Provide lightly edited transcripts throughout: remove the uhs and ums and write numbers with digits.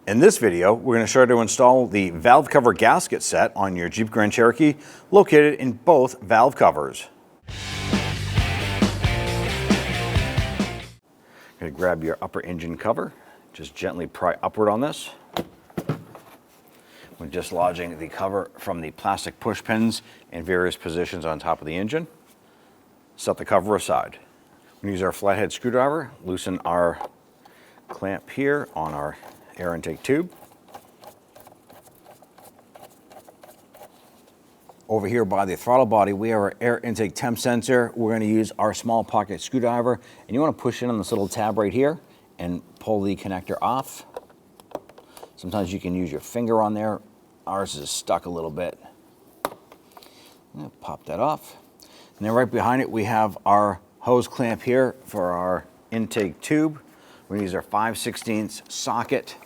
In this video, we're going to show you how to install the valve cover gasket set on your Jeep Grand Cherokee, located in both valve covers. You're going to grab your upper engine cover, just gently pry upward on this. We're dislodging the cover from the plastic push pins in various positions on top of the engine. Set the cover aside. We're going to use our flathead screwdriver, loosen our clamp here on our air intake tube. Over here by the throttle body, we have our air intake temp sensor. We're going to use our small pocket screwdriver, and you want to push in on this little tab right here and pull the connector off. Sometimes you can use your finger on there. Ours is stuck a little bit. Pop that off. And then right behind it, we have our hose clamp here for our intake tube. We're going to use our 5/16 socket.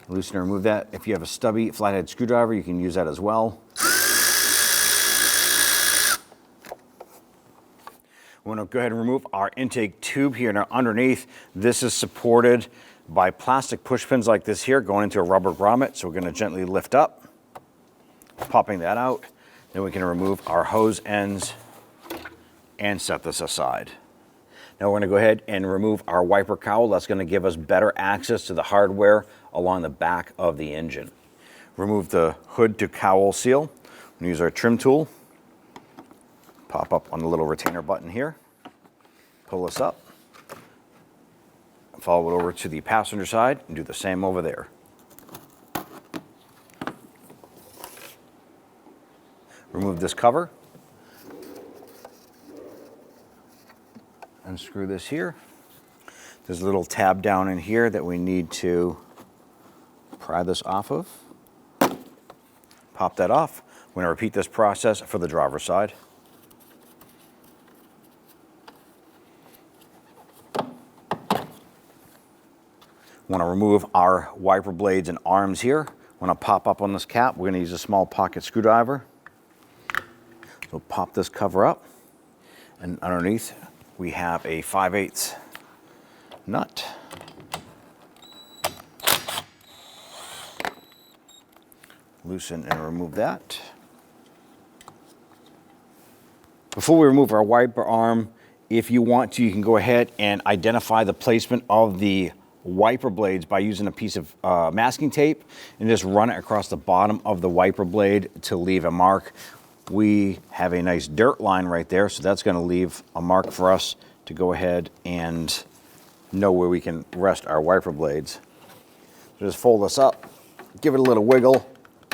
Loosen and remove that. If you have a stubby flathead screwdriver, you can use that as well. We want to go ahead and remove our intake tube here. Now underneath, this is supported by plastic push pins like this here going into a rubber grommet. So we're going to gently lift up, popping that out. Then we can remove our hose ends and set this aside. Now we're going to go ahead and remove our wiper cowl. That's going to give us better access to the hardware along the back of the engine. Remove the hood to cowl seal. We're going to use our trim tool. Pop up on the little retainer button here. Pull this up. Follow it over to the passenger side and do the same over there. Remove this cover. Unscrew this here. There's a little tab down in here that we need to pry this off of. Pop that off. We're going to repeat this process for the driver's side. We want to remove our wiper blades and arms here. We want to pop up on this cap. We're going to use a small pocket screwdriver. So pop this cover up, and underneath we have a 5/8 nut. Loosen and remove that. Before we remove our wiper arm, if you want to, you can go ahead and identify the placement of the wiper blades by using a piece of masking tape and just run it across the bottom of the wiper blade to leave a mark. We have a nice dirt line right there, so that's going to leave a mark for us to go ahead and know where we can rest our wiper blades. So just fold this up, give it a little wiggle,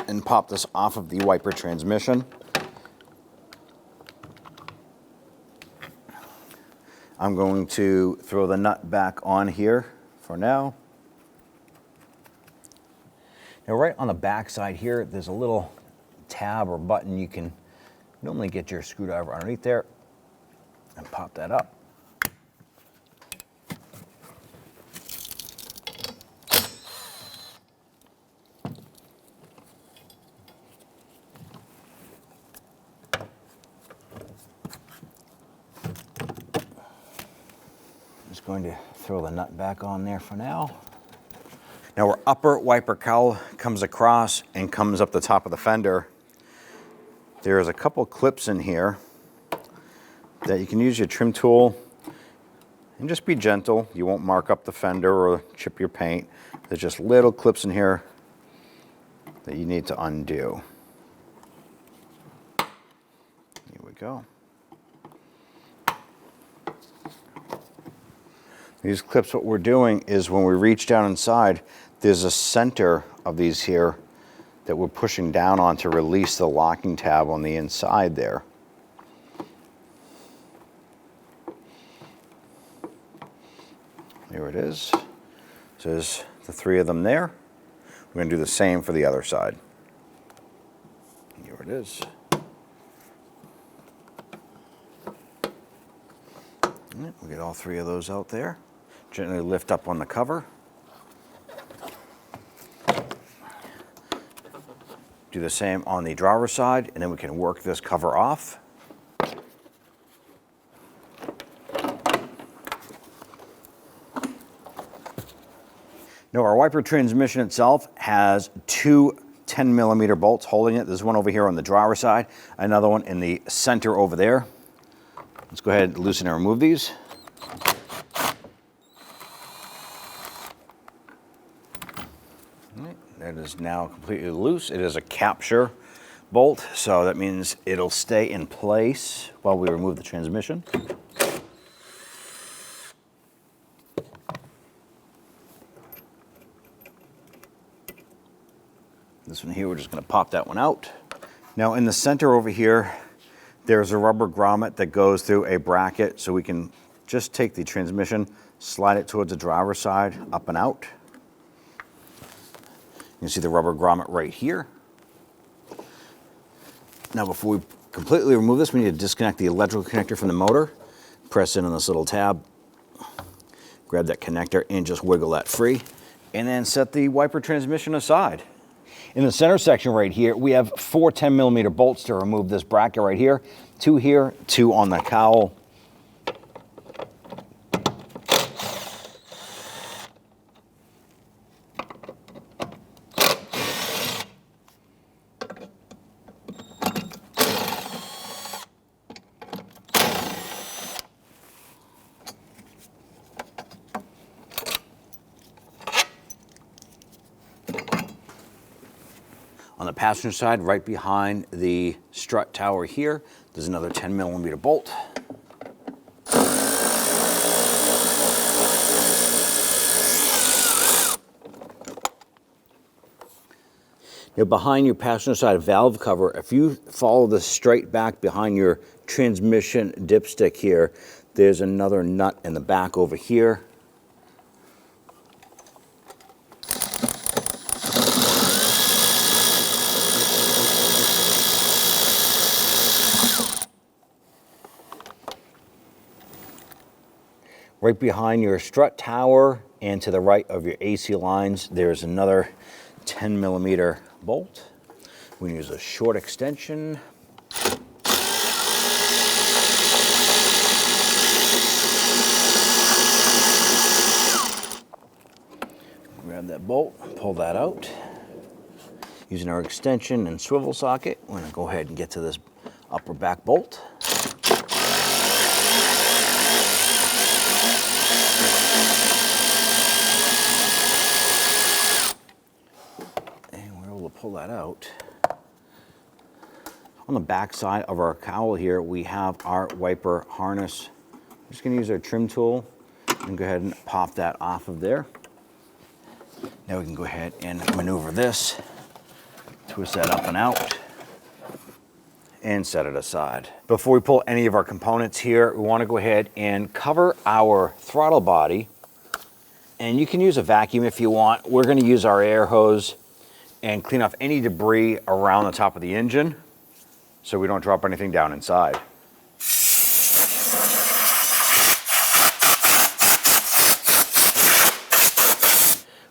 and pop this off of the wiper transmission. I'm going to throw the nut back on here for now. Now right on the back side here, there's a little tab or button. You can normally get your screwdriver underneath there and pop that up. Just going to throw the nut back on there for now. Now our upper wiper cowl comes across and comes up the top of the fender. There's a couple clips in here that you can use your trim tool and just be gentle. You won't mark up the fender or chip your paint. There's just little clips in here that you need to undo. Here we go. These clips, what we're doing is when we reach down inside, there's a center of these here that we're pushing down on to release the locking tab on the inside there. There it is. So there's the 3 of them there. We're going to do the same for the other side. Here it is. We'll get all 3 of those out there. Gently lift up on the cover. Do the same on the driver's side, and then we can work this cover off. Now our wiper transmission itself has two 10mm bolts holding it. There's one over here on the driver's side, another one in the center over there. Let's go ahead and loosen and remove these. All right, that is now completely loose. It is a capture bolt, so that means it'll stay in place while we remove the transmission. This one here, we're just going to pop that one out. Now in the center over here, there's a rubber grommet that goes through a bracket, so we can just take the transmission, slide it towards the driver's side, up and out. You can see the rubber grommet right here. Now before we completely remove this, we need to disconnect the electrical connector from the motor. Press in on this little tab, grab that connector and just wiggle that free, and then set the wiper transmission aside. In the center section right here, we have four 10mm bolts to remove this bracket right here. Two here, two on the cowl. On the passenger side, right behind the strut tower here, there's another 10mm bolt. Now behind your passenger side valve cover, if you follow this straight back behind your transmission dipstick here, there's another nut in the back over here. Right behind your strut tower and to the right of your AC lines, there's another 10mm bolt. We use a short extension. Grab that bolt, pull that out. Using our extension and swivel socket, we're going to go ahead and get to this upper back bolt. Pull that out. On the back side of our cowl here, we have our wiper harness. I'm just going to use our trim tool and go ahead and pop that off of there. Now we can go ahead and maneuver this, twist that up and out, and set it aside. Before we pull any of our components here, we want to go ahead and cover our throttle body. And you can use a vacuum if you want. We're going to use our air hose and clean off any debris around the top of the engine so we don't drop anything down inside.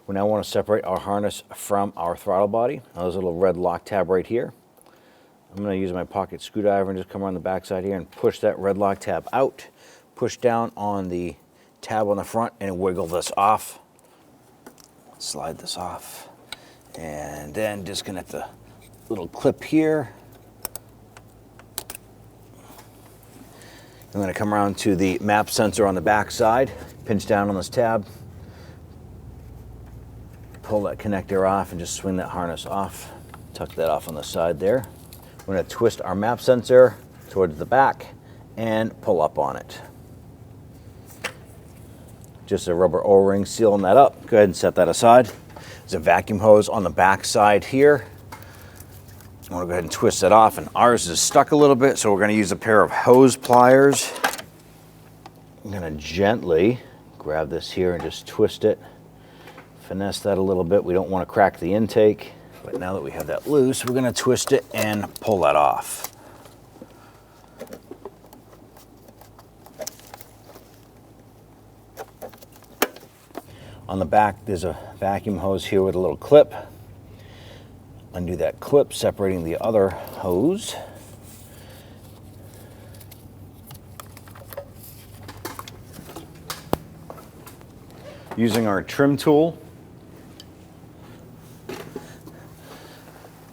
We now want to separate our harness from our throttle body. Now there's a little red lock tab right here. I'm going to use my pocket screwdriver and just come around the back side here and push that red lock tab out. Push down on the tab on the front and wiggle this off. Slide this off. And then disconnect the little clip here. I'm going to come around to the map sensor on the back side, pinch down on this tab, pull that connector off and just swing that harness off. Tuck that off on the side there. We're going to twist our map sensor towards the back and pull up on it. Just a rubber O-ring sealing that up. Go ahead and set that aside. There's a vacuum hose on the back side here. I want to go ahead and twist it off, and ours is stuck a little bit, so we're going to use a pair of hose pliers. I'm going to gently grab this here and just twist it. Finesse that a little bit. We don't want to crack the intake, but now that we have that loose, we're going to twist it and pull that off. On the back, there's a vacuum hose here with a little clip. Undo that clip, separating the other hose. Using our trim tool,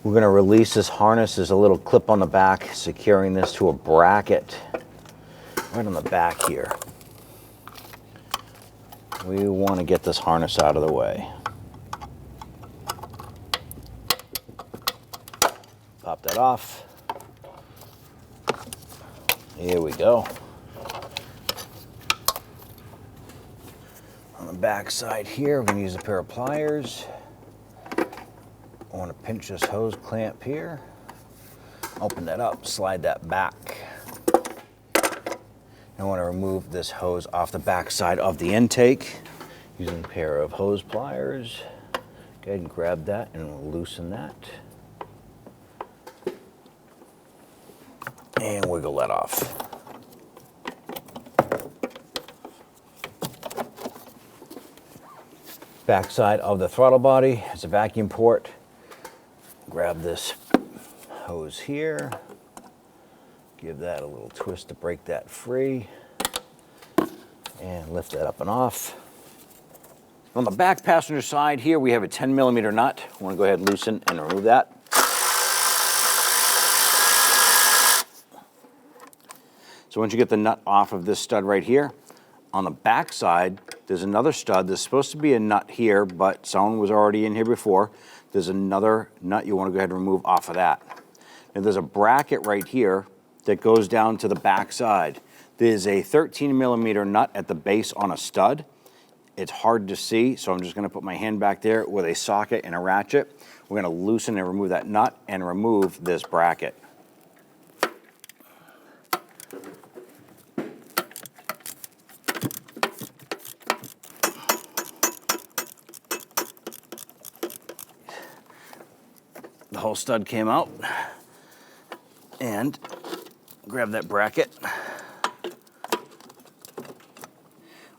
We're going to release this harness. There's a little clip on the back securing this to a bracket right on the back here. We want to get this harness out of the way. Pop that off. Here we go. On the back side here, we're going to use a pair of pliers. I want to pinch this hose clamp here. Open that up, slide that back. I want to remove this hose off the back side of the intake using a pair of hose pliers. Go ahead and grab that and we'll loosen that. And wiggle that off. Back side of the throttle body is a vacuum port. Grab this hose here. Give that a little twist to break that free. And lift that up and off. On the back passenger side here, we have a 10mm nut. I want to go ahead and loosen and remove that. So once you get the nut off of this stud right here, on the back side, there's another stud. There's supposed to be a nut here, but someone was already in here before. There's another nut you want to go ahead and remove off of that. And there's a bracket right here that goes down to the back side. There's a 13mm nut at the base on a stud. It's hard to see, so I'm just going to put my hand back there with a socket and a ratchet. We're going to loosen and remove that nut and remove this bracket. The whole stud came out, and grab that bracket.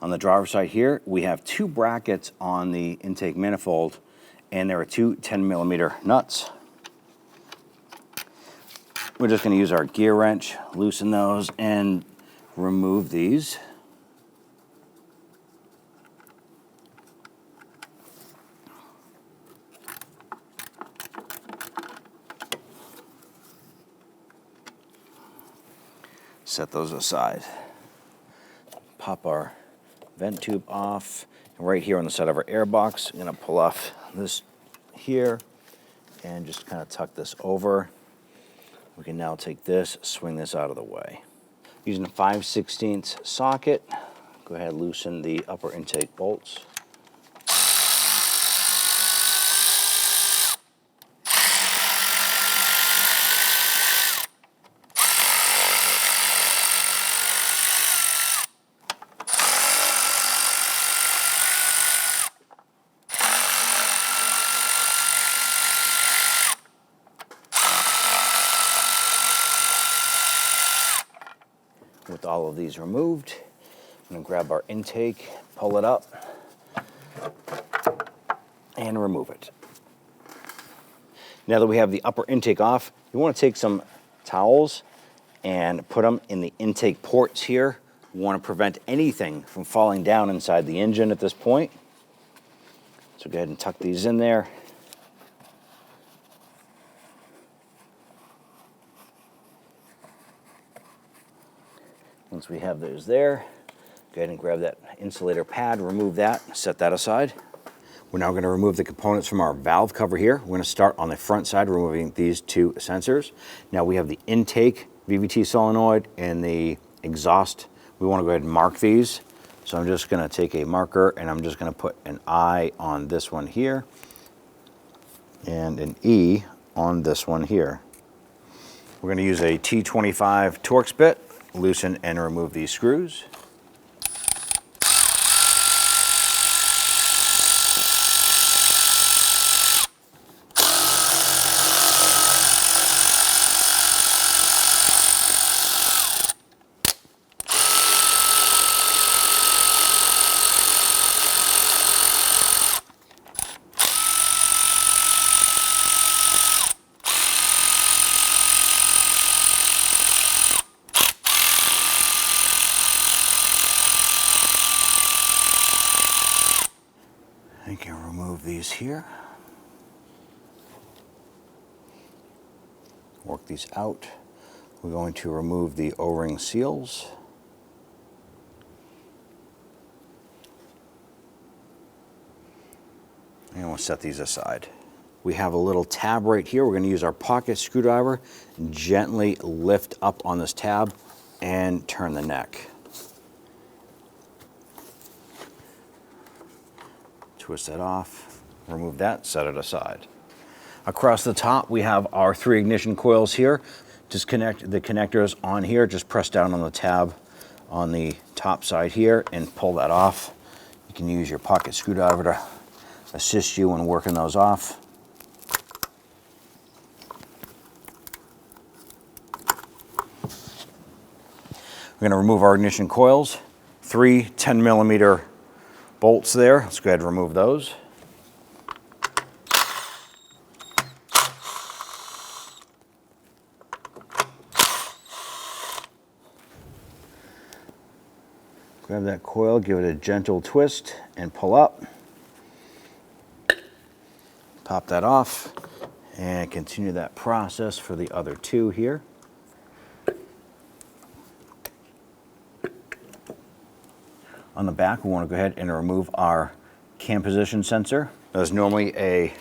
On the driver's side here, we have two brackets on the intake manifold, and there are two 10mm nuts. We're just going to use our gear wrench, loosen those, and remove these. Set those aside. Pop our vent tube off. And right here on the side of our air box, I'm going to pull off this here and just kind of tuck this over. We can now take this, swing this out of the way. Using a 5/16 socket, go ahead and loosen the upper intake bolts. With all of these removed, I'm going to grab our intake, pull it up, and remove it. Now that we have the upper intake off, you want to take some towels and put them in the intake ports here. You want to prevent anything from falling down inside the engine at this point. So go ahead and tuck these in there. Once we have those there, go ahead and grab that insulator pad, remove that, set that aside. We're now going to remove the components from our valve cover here. We're going to start on the front side, removing these two sensors. Now we have the intake VVT solenoid and the exhaust. We want to go ahead and mark these. So I'm just going to take a marker and I'm just going to put an I on this one here and an E on this one here. We're going to use a T25 Torx bit. Loosen and remove these screws. I can remove these here. Work these out. We're going to remove the O-ring seals. And we'll set these aside. We have a little tab right here. We're going to use our pocket screwdriver, gently lift up on this tab and turn the neck. Twist that off, remove that, set it aside. Across the top, we have our 3 ignition coils here. Just connect the connectors on here. Just press down on the tab on the top side here and pull that off. You can use your pocket screwdriver to assist you in working those off. We're going to remove our ignition coils. 3 10mm bolts there. Let's go ahead and remove those. Grab that coil, give it a gentle twist, and pull up. Pop that off, and continue that process for the other 2 here. On the back, we want to go ahead and remove our cam position sensor. There's normally a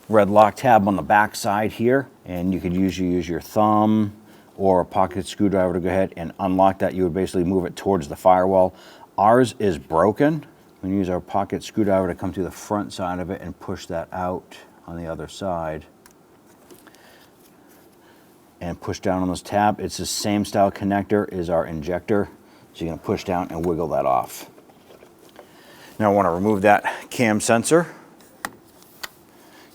red lock tab on the back side here, and you could usually use your thumb or a pocket screwdriver to go ahead and unlock that. You would basically move it towards the firewall. Ours is broken. We use our pocket screwdriver to come to the front side of it and push that out on the other side. And push down on this tab. It's the same style connector as our injector. So you're gonna push down and wiggle that off. Now I wanna remove that cam sensor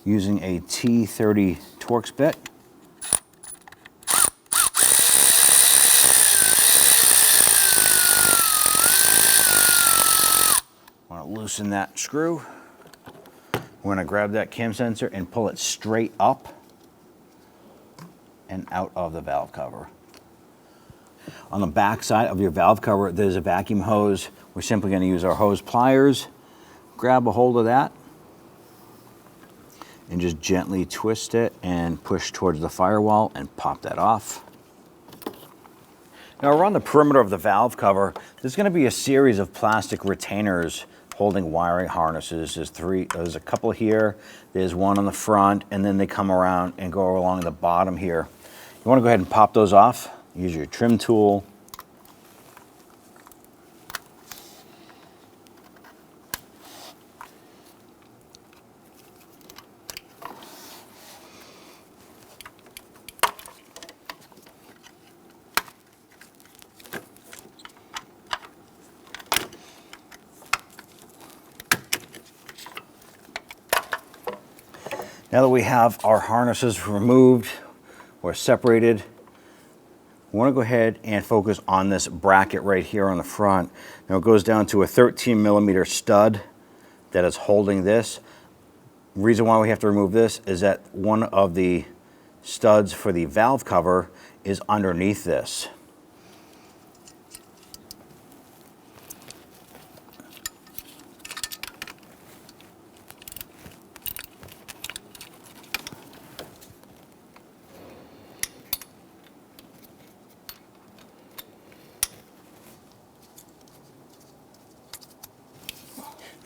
using a T30 Torx bit. Loosen that screw. We're going to grab that cam sensor and pull it straight up and out of the valve cover. On the back side of your valve cover, there's a vacuum hose. We're simply going to use our hose pliers, grab a hold of that, and just gently twist it and push towards the firewall and pop that off. Now around the perimeter of the valve cover, there's going to be a series of plastic retainers holding wiring harnesses. There's a couple here, there's one on the front, and then they come around and go along the bottom here. You want to go ahead and pop those off. Use your trim tool. Now that we have our harnesses removed or separated, we want to go ahead and focus on this bracket right here on the front. Now it goes down to a 13mm stud that is holding this. The reason why we have to remove this is that one of the studs for the valve cover is underneath this.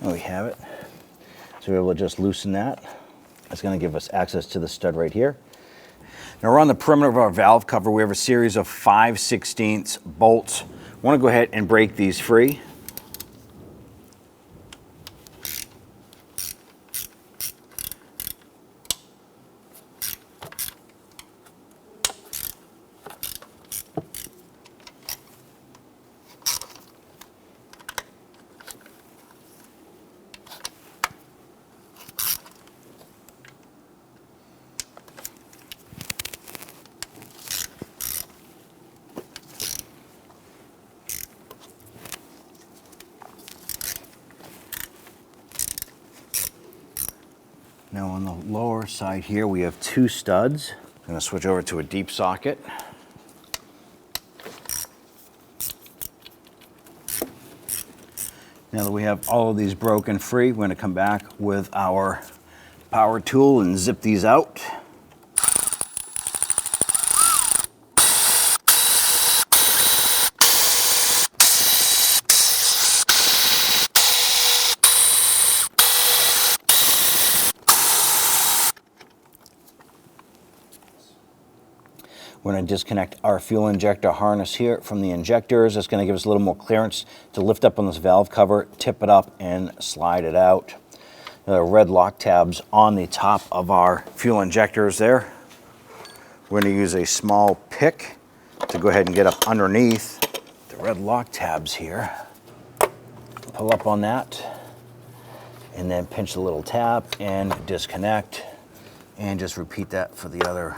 There we have it. So we're able to just loosen that. That's going to give us access to the stud right here. Now around the perimeter of our valve cover, we have a series of 5/16 bolts. I want to go ahead and break these free. Now on the lower side here, we have 2 studs. I'm going to switch over to a deep socket. Now that we have all of these broken free, we're going to come back with our power tool and zip these out. We're going to disconnect our fuel injector harness here from the injectors. It's going to give us a little more clearance to lift up on this valve cover, tip it up, and slide it out. The red lock tabs on the top of our fuel injectors there. We're going to use a small pick to go ahead and get up underneath the red lock tabs here. Pull up on that, and then pinch the little tab and disconnect, and just repeat that for the other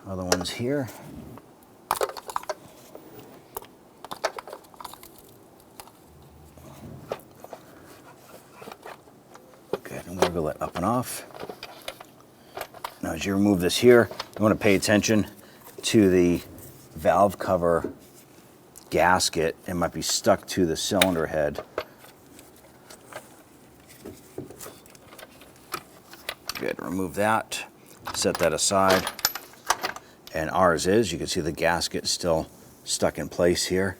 ones here. Good, and wiggle it up and off. Now as you remove this here, you want to pay attention to the valve cover gasket. It might be stuck to the cylinder head. Good, remove that, set that aside. And ours is, you can see the gasket still stuck in place here.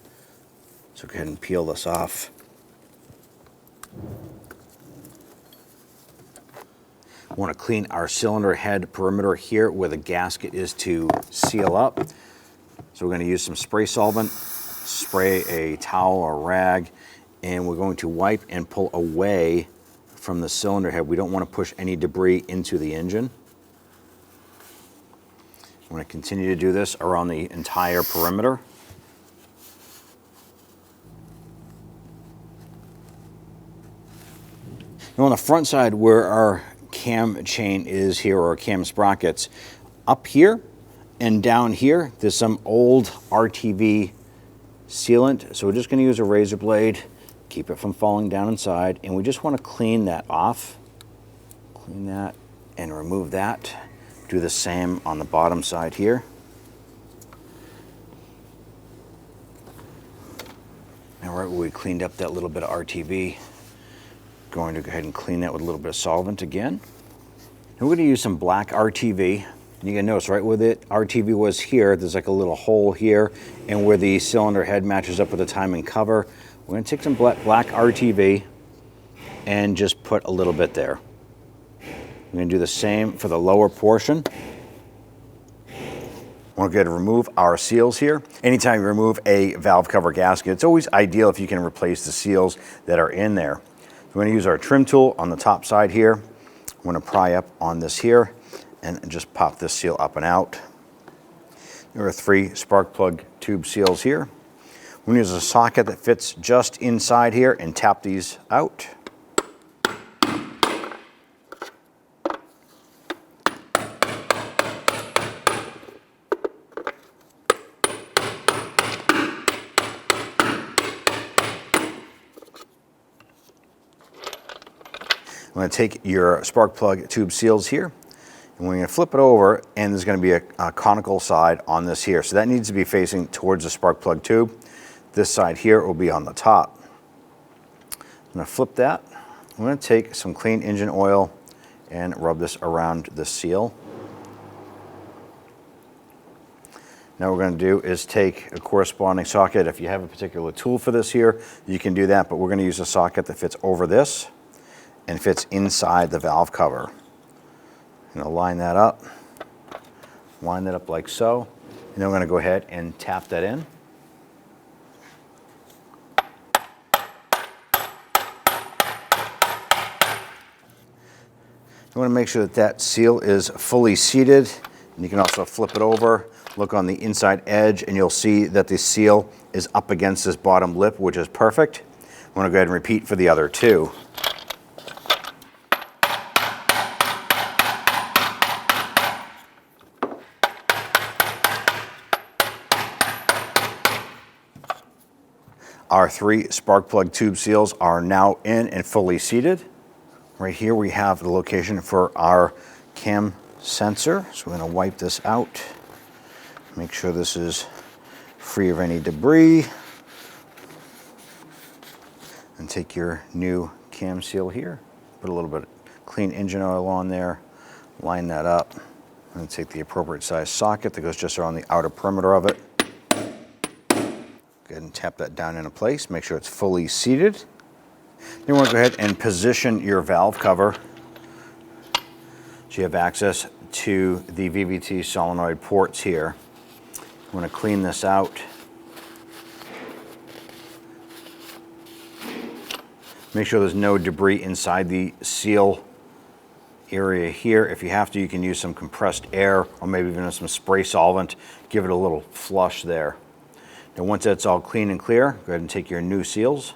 So go ahead and peel this off. We want to clean our cylinder head perimeter here where the gasket is to seal up. So we're going to use some spray solvent, spray a towel or rag, and we're going to wipe and pull away from the cylinder head. We don't want to push any debris into the engine. I'm going to continue to do this around the entire perimeter. Now on the front side where our cam chain is here, or cam sprockets, up here and down here, there's some old RTV sealant. So we're just going to use a razor blade, keep it from falling down inside, and we just want to clean that off. Clean that and remove that. Do the same on the bottom side here. Now right where we cleaned up that little bit of RTV, going to go ahead and clean that with a little bit of solvent again. And we're going to use some black RTV. And you can notice right where the RTV was here, there's like a little hole here, and where the cylinder head matches up with the timing cover. We're going to take some black RTV and just put a little bit there. We're going to do the same for the lower portion. We're going to remove our seals here. Anytime you remove a valve cover gasket, it's always ideal if you can replace the seals that are in there. We're going to use our trim tool on the top side here. I'm going to pry up on this here and just pop this seal up and out. There are 3 spark plug tube seals here. We're going to use a socket that fits just inside here and tap these out. I'm going to take your spark plug tube seals here, and we're going to flip it over, and there's going to be a conical side on this here. So that needs to be facing towards the spark plug tube. This side here will be on the top. I'm going to flip that. I'm going to take some clean engine oil and rub this around the seal. Now what we're going to do is take a corresponding socket. If you have a particular tool for this here, you can do that, but we're going to use a socket that fits over this and fits inside the valve cover. I'm going to line that up like so, and then we're going to go ahead and tap that in. You want to make sure that that seal is fully seated, and you can also flip it over, look on the inside edge, and you'll see that the seal is up against this bottom lip, which is perfect. I'm going to go ahead and repeat for the other 2. Our 3 spark plug tube seals are now in and fully seated. Right here we have the location for our cam sensor. So we're going to wipe this out. Make sure this is free of any debris. And take your new cam seal here. Put a little bit of clean engine oil on there. Line that up. And take the appropriate size socket that goes just around the outer perimeter of it. Go ahead and tap that down into place. Make sure it's fully seated. Then you want to go ahead and position your valve cover so you have access to the VVT solenoid ports here. I'm going to clean this out. Make sure there's no debris inside the seal area here. If you have to, you can use some compressed air or maybe even some spray solvent. Give it a little flush there. Now once that's all clean and clear, go ahead and take your new seals.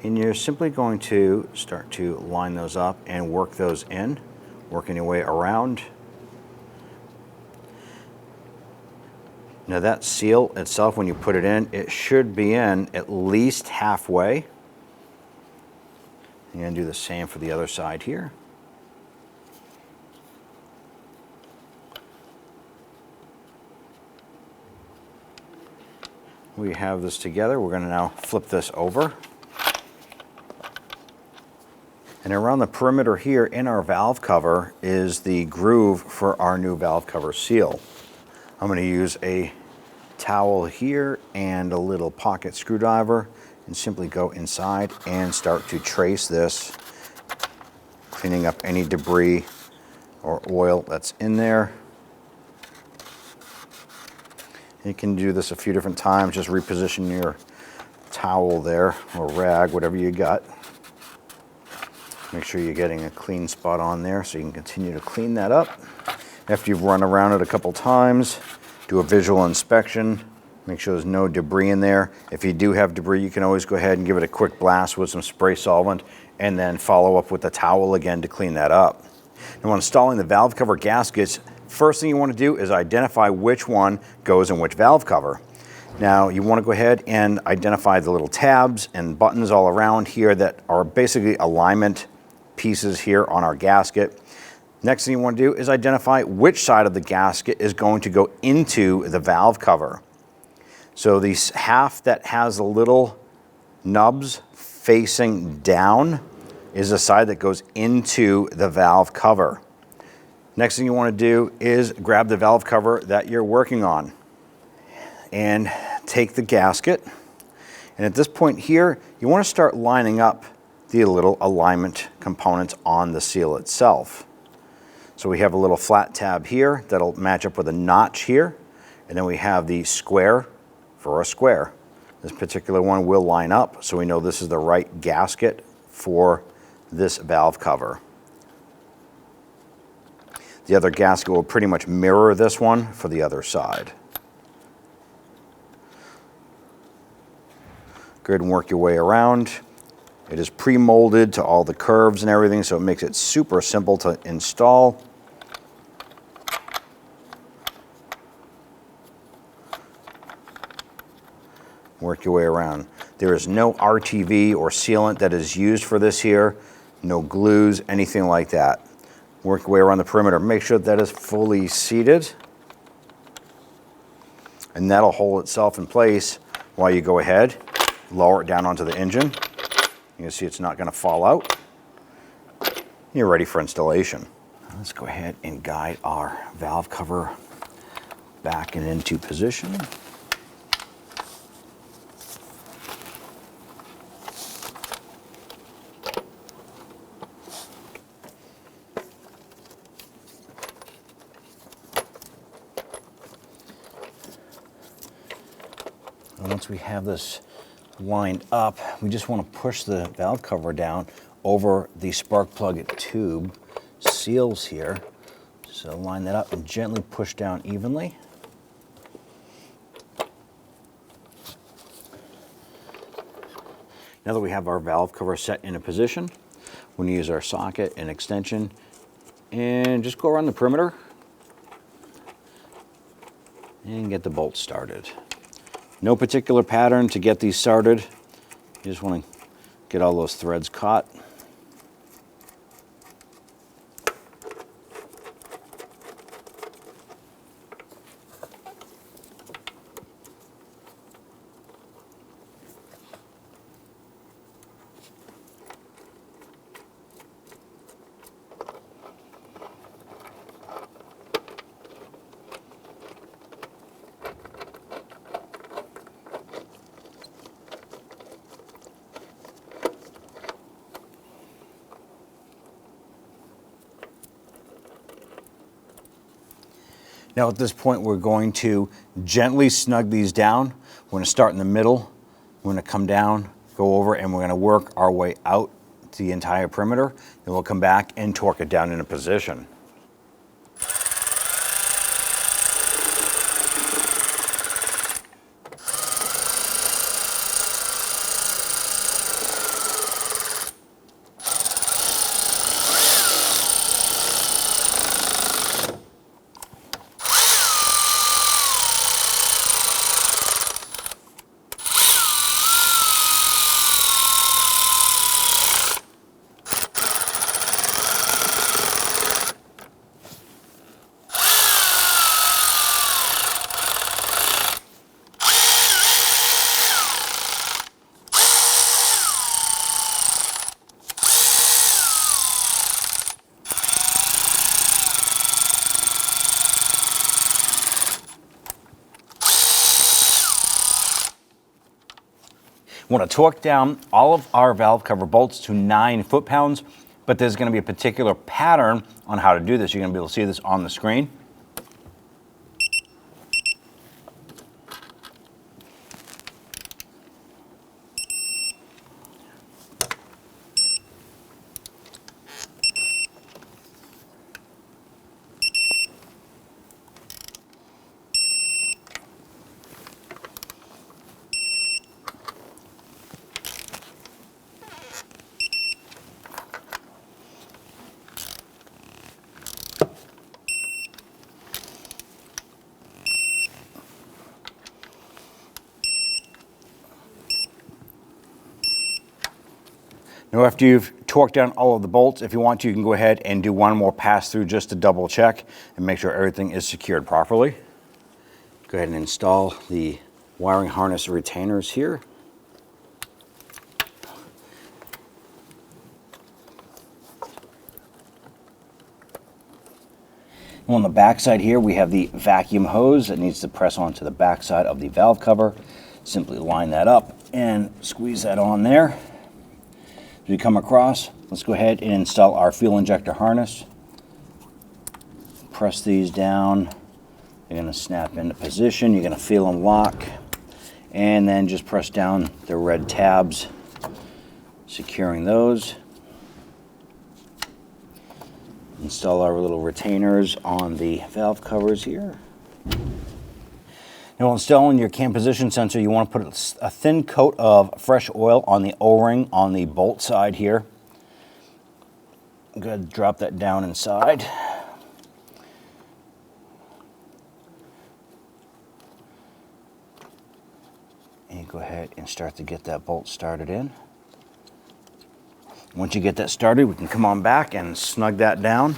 And you're simply going to start to line those up and work those in, working your way around. Now that seal itself, when you put it in, it should be in at least halfway. And do the same for the other side here. We have this together. We're going to now flip this over. And around the perimeter here in our valve cover is the groove for our new valve cover seal. I'm going to use a towel here and a little pocket screwdriver and simply go inside and start to trace this, cleaning up any debris or oil that's in there. You can do this a few different times. Just reposition your towel there or rag, whatever you got. Make sure you're getting a clean spot on there so you can continue to clean that up. After you've run around it a couple times, do a visual inspection. Make sure there's no debris in there. If you do have debris, you can always go ahead and give it a quick blast with some spray solvent and then follow up with the towel again to clean that up. Now, when installing the valve cover gaskets, first thing you want to do is identify which one goes in which valve cover. Now, you want to go ahead and identify the little tabs and buttons all around here that are basically alignment pieces here on our gasket. Next thing you want to do is identify which side of the gasket is going to go into the valve cover. So the half that has the little nubs facing down is the side that goes into the valve cover. Next thing you want to do is grab the valve cover that you're working on and take the gasket. And at this point here, you want to start lining up the little alignment components on the seal itself. So we have a little flat tab here that'll match up with a notch here. And then we have the square for a square. This particular one will line up so we know this is the right gasket for this valve cover. The other gasket will pretty much mirror this one for the other side. Go ahead and work your way around. It is pre-molded to all the curves and everything, so it makes it super simple to install. Work your way around. There is no RTV or sealant that is used for this here, no glues, anything like that. Work your way around the perimeter. Make sure that is fully seated, and that'll hold itself in place while you go ahead, lower it down onto the engine. You can see it's not going to fall out. You're ready for installation. Let's go ahead and guide our valve cover back and into position. Once we have this lined up, we just want to push the valve cover down over the spark plug tube seals here. So line that up and gently push down evenly. Now that we have our valve cover set in a position, we're going to use our socket and extension and just go around the perimeter and get the bolts started. No particular pattern to get these started. You just want to get all those threads caught. Now at this point, we're going to gently snug these down. We're going to start in the middle. We're going to come down, go over, and we're going to work our way out to the entire perimeter. Then we'll come back and torque it down into position. We want to torque down all of our valve cover bolts to 9 foot-pounds, but there's going to be a particular pattern on how to do this. You're going to be able to see this on the screen. Now after you've torqued down all of the bolts, if you want to, you can go ahead and do one more pass through just to double check and make sure everything is secured properly. Go ahead and install the wiring harness retainers here. On the back side here, we have the vacuum hose that needs to press onto the back side of the valve cover. Simply line that up and squeeze that on there. As we come across, let's go ahead and install our fuel injector harness. Press these down. They're going to snap into position. You're going to feel them lock. And then just press down the red tabs, securing those. Install our little retainers on the valve covers here. Now, while installing your cam position sensor, you want to put a thin coat of fresh oil on the O-ring on the bolt side here. Go ahead and drop that down inside. And go ahead and start to get that bolt started in. Once you get that started, we can come on back and snug that down.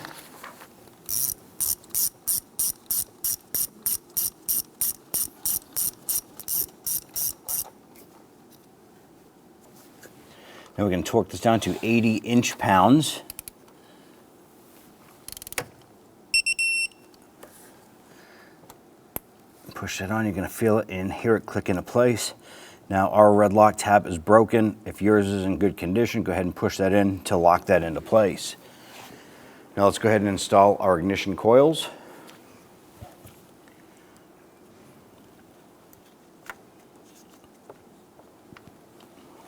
Now we can torque this down to 80 inch-pounds. Push that on, you're going to feel it and hear it click into place. Now our red lock tab is broken. If yours is in good condition, go ahead and push that in to lock that into place. Now let's go ahead and install our ignition coils.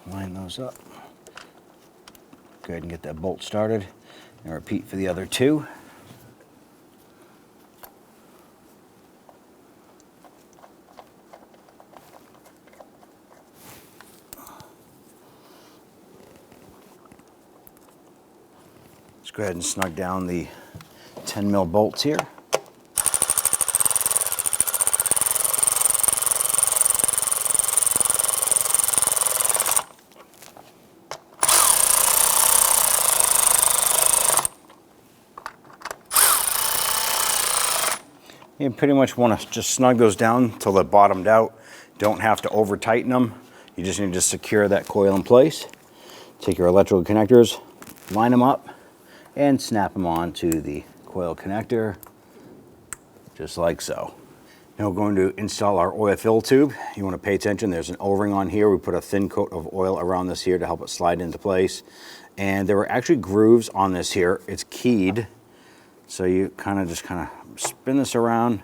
Line those up. Go ahead and get that bolt started and repeat for the other two. Let's go ahead and snug down the 10 mil bolts here. You pretty much want to just snug those down till they're bottomed out. Don't have to over tighten them. You just need to secure that coil in place. Take your electrical connectors, line them up, and snap them onto the coil connector, just like so. Now we're going to install our oil fill tube. You want to pay attention. There's an O-ring on here. We put a thin coat of oil around this here to help it slide into place. And there are actually grooves on this here. It's keyed. So you kind of spin this around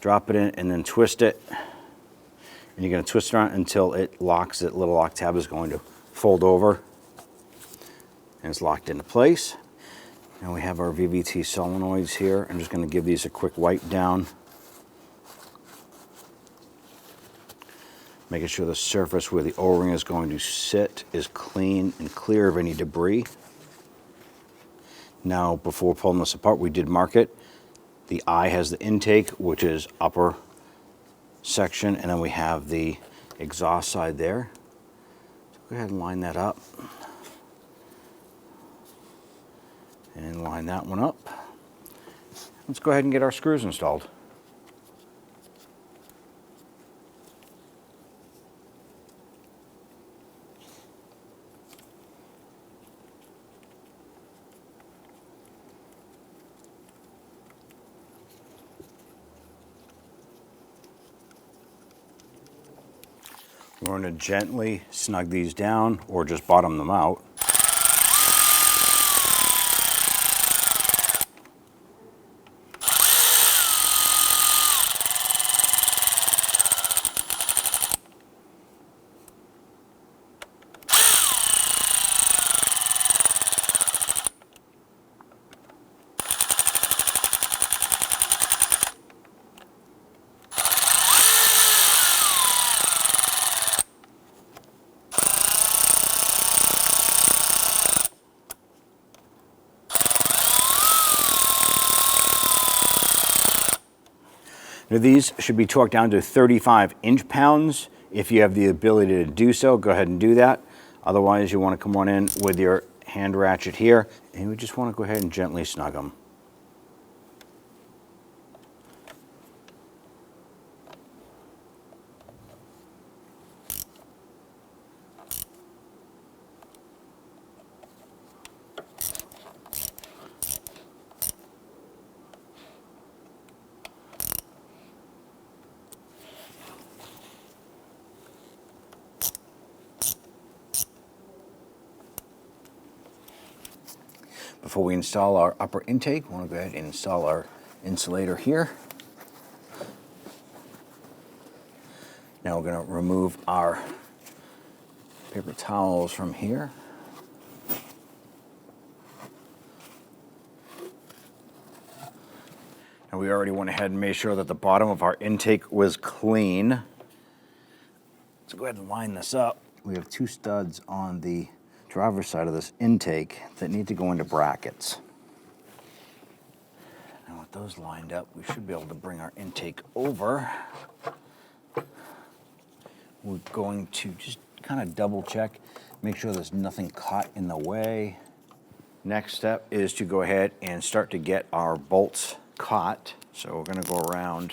drop it in, and then twist it. And you're going to twist it around until it locks. That little lock tab is going to fold over, and it's locked into place. Now we have our VVT solenoids here. I'm just going to give these a quick wipe down, making sure the surface where the O-ring is going to sit is clean and clear of any debris. Now, before pulling this apart, we did mark it. The eye has the intake, which is upper section, and then we have the exhaust side there. So go ahead and line that up. And line that one up. Let's go ahead and get our screws installed. We're going to gently snug these down or just bottom them out. Now these should be torqued down to 35 inch-pounds. If you have the ability to do so, go ahead and do that. Otherwise, you want to come on in with your hand ratchet here, and we just want to go ahead and gently snug them. Before we install our upper intake, we want to go ahead and install our insulator here. Now we're going to remove our paper towels from here. And we already went ahead and made sure that the bottom of our intake was clean. So go ahead and line this up. We have two studs on the driver's side of this intake that need to go into brackets. Now with those lined up, we should be able to bring our intake over. We're going to just kind of double check, make sure there's nothing caught in the way. Next step is to go ahead and start to get our bolts caught. So we're going to go around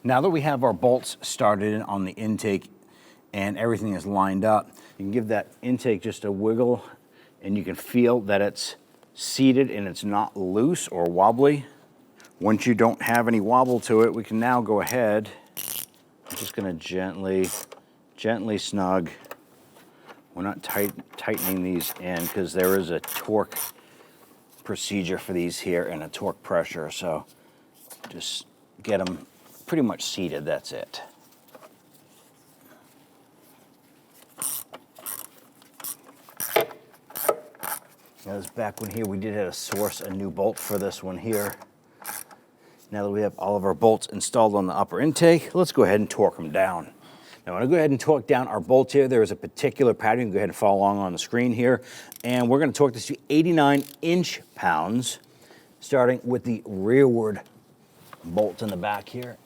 Now that we have our bolts started on the intake and everything is lined up, you can give that intake just a wiggle and you can feel that it's seated and it's not loose or wobbly. Once you don't have any wobble to it, we can now go ahead. I'm just going to gently snug. We're not tightening these in because there is a torque procedure for these here and a torque pressure, so just get them pretty much seated, that's it. Now this back one here, we did have to source a new bolt for this one here. Now that we have all of our bolts installed on the upper intake, let's go ahead and torque them down. Now I'm going to go ahead and torque down our bolts here. There is a particular pattern. You can go ahead and follow along on the screen here. And we're going to torque this to 89 inch-pounds, starting with the rearward bolt in the back here.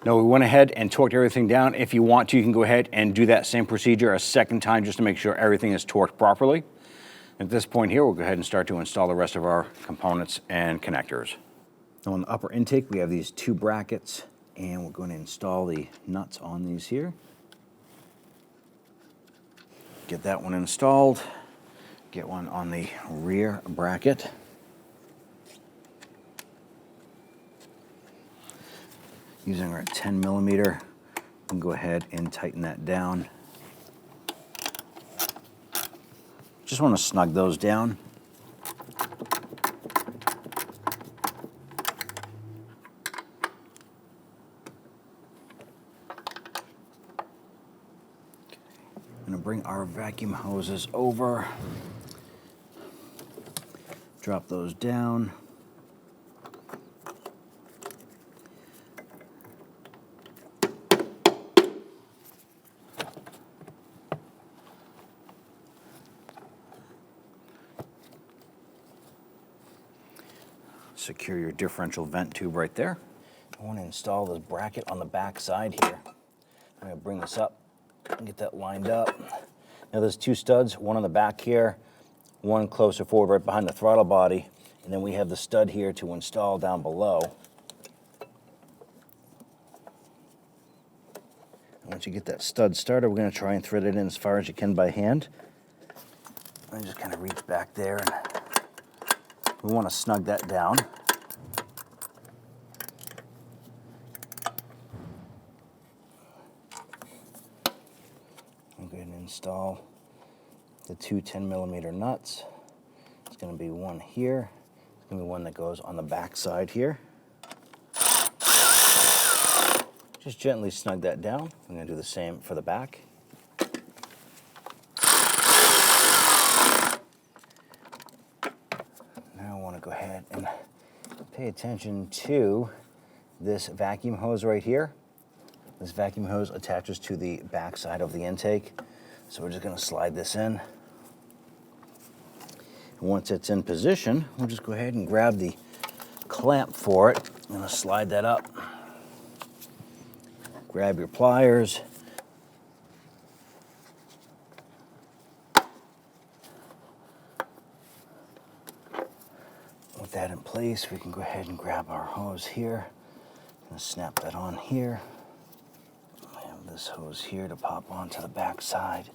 Now we went ahead and torqued everything down. If you want to, you can go ahead and do that same procedure a second time just to make sure everything is torqued properly. At this point here, we'll go ahead and start to install the rest of our components and connectors. Now on the upper intake, we have these 2 brackets, and we're going to install the nuts on these here. Get that one installed. Get one on the rear bracket. Using our 10mm, we can go ahead and tighten that down. Just want to snug those down. I'm going to bring our vacuum hoses over. Drop those down. Secure your differential vent tube right there. I want to install this bracket on the back side here. I'm going to bring this up and get that lined up. Now there's 2 studs, one on the back here, one closer forward right behind the throttle body, and then we have the stud here to install down below. Once you get that stud started, we're going to try and thread it in as far as you can by hand. And just kind of reach back there, and we want to snug that down. I'm going to install the 2 10mm nuts. It's going to be one here. It's going to be one that goes on the back side here. Just gently snug that down. I'm going to do the same for the back. Now I want to go ahead and pay attention to this vacuum hose right here. This vacuum hose attaches to the back side of the intake. So we're just going to slide this in. And once it's in position, we'll just go ahead and grab the clamp for it. I'm going to slide that up. Grab your pliers. With that in place, we can go ahead and grab our hose here. And snap that on here. I have this hose here to pop onto the back side.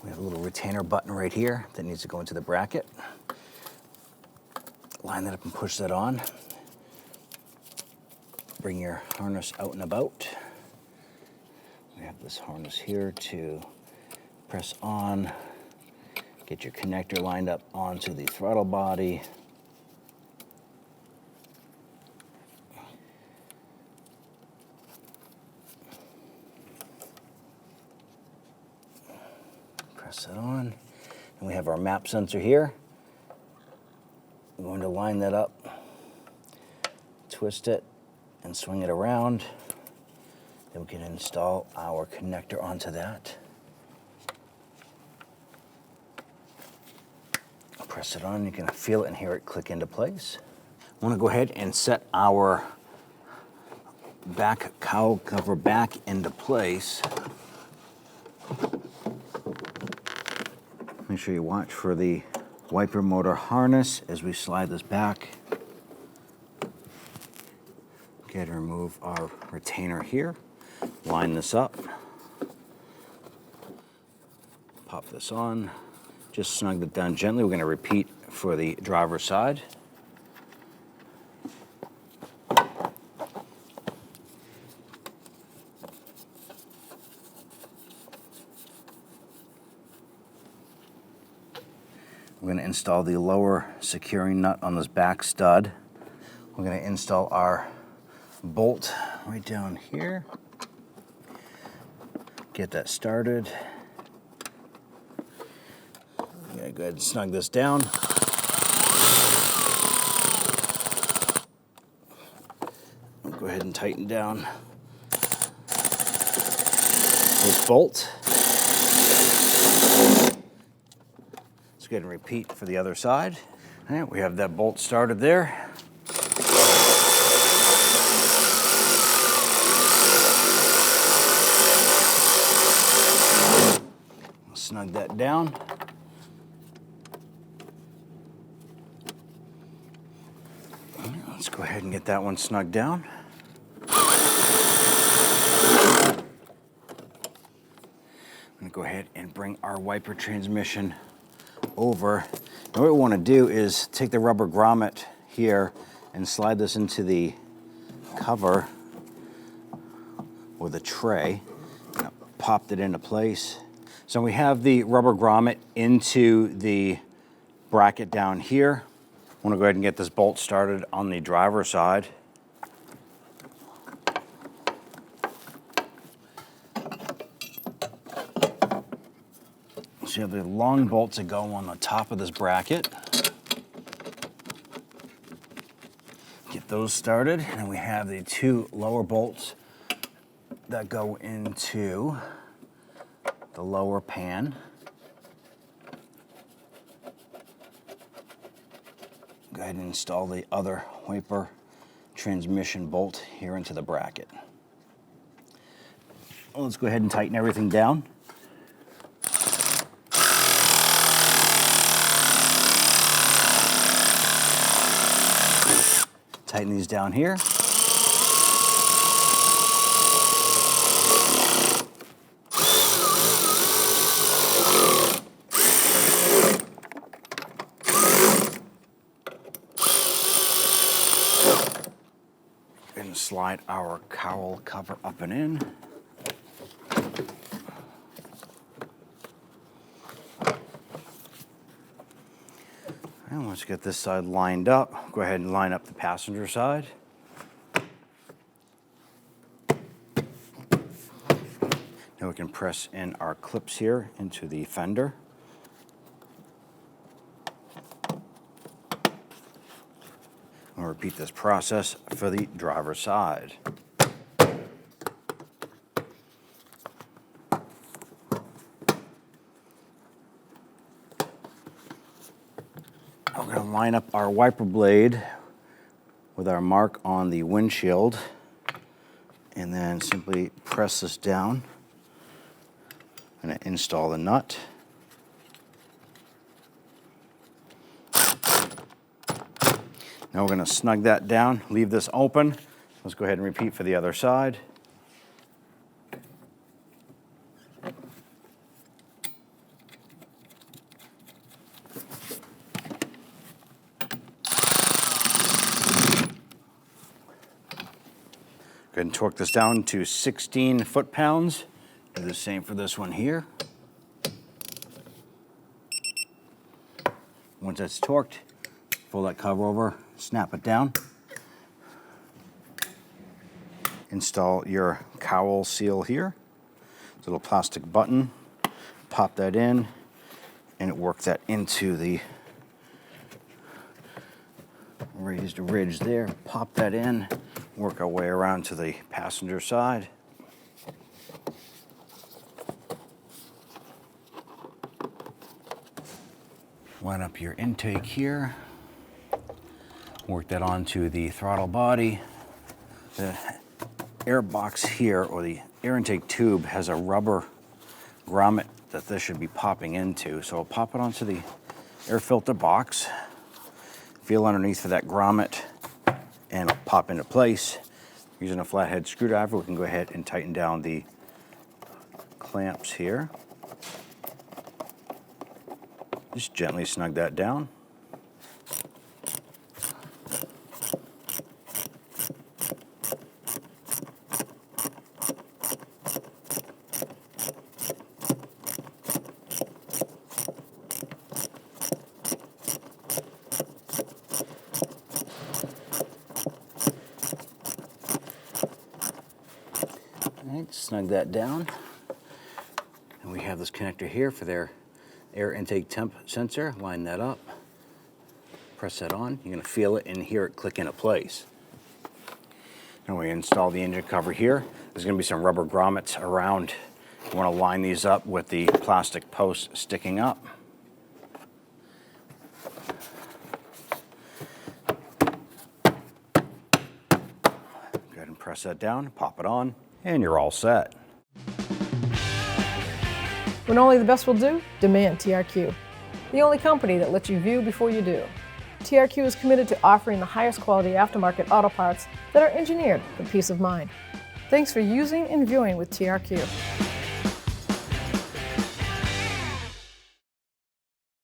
We have a little retainer button right here that needs to go into the bracket. Line that up and push that on. Bring your harness out and about. We have this harness here to press on. Get your connector lined up onto the throttle body. Press it on. And we have our map sensor here. I'm going to line that up, twist it, and swing it around. Then we can install our connector onto that. Press it on, you can feel it and hear it click into place. I want to go ahead and set our back cowl cover back into place. Make sure you watch for the wiper motor harness as we slide this back. Okay, to remove our retainer here. Line this up. Pop this on. Just snug it down gently. We're going to repeat for the driver's side. We're going to install the lower securing nut on this back stud. We're going to install our bolt right down here. Get that started. I'm going to go ahead and snug this down. I'll go ahead and tighten down this bolt. Let's go ahead and repeat for the other side. All right, we have that bolt started there. snug that down. Let's go ahead and get that one snugged down. I'm gonna go ahead and bring our wiper transmission over. Now what we want to do is take the rubber grommet here and slide this into the cover with a tray. Popped it into place. So we have the rubber grommet into the bracket down here. I want to go ahead and get this bolt started on the driver's side. So you have the long bolts that go on the top of this bracket. Get those started, and we have the two lower bolts that go into the lower pan. Go ahead and install the other wiper transmission bolt here into the bracket. Let's go ahead and tighten everything down. Tighten these down here. And slide our cowl cover up and in. And let's get this side lined up. Go ahead and line up the passenger side. Now we can press in our clips here into the fender. We'll repeat this process for the driver's side. We're going to line up our wiper blade with our mark on the windshield and then simply press this down. I'm going to install the nut. Now we're going to snug that down, leave this open. Let's go ahead and repeat for the other side. Go ahead and torque this down to 16 foot-pounds. Do the same for this one here. Once that's torqued, fold that cover over, snap it down. Install your cowl seal here. It's a little plastic button. Pop that in and work that into the raised ridge there. Pop that in, work our way around to the passenger side. Line up your intake here. Work that onto the throttle body. The air box here, or the air intake tube, has a rubber grommet that this should be popping into. So I'll pop it onto the air filter box. Feel underneath for that grommet and it'll pop into place. Using a flathead screwdriver, we can go ahead and tighten down the clamps here. Just gently snug that down. All right, snug that down. And we have this connector here for their air intake temp sensor. Line that up, press that on. You're going to feel it and hear it click into place. Now we install the engine cover here. There's going to be some rubber grommets around. You want to line these up with the plastic posts sticking up. Go ahead and press that down, pop it on, and you're all set. When only the best will do, demand TRQ. The only company that lets you view before you do. TRQ is committed to offering the highest quality aftermarket auto parts that are engineered for peace of mind. Thanks for using and viewing with TRQ.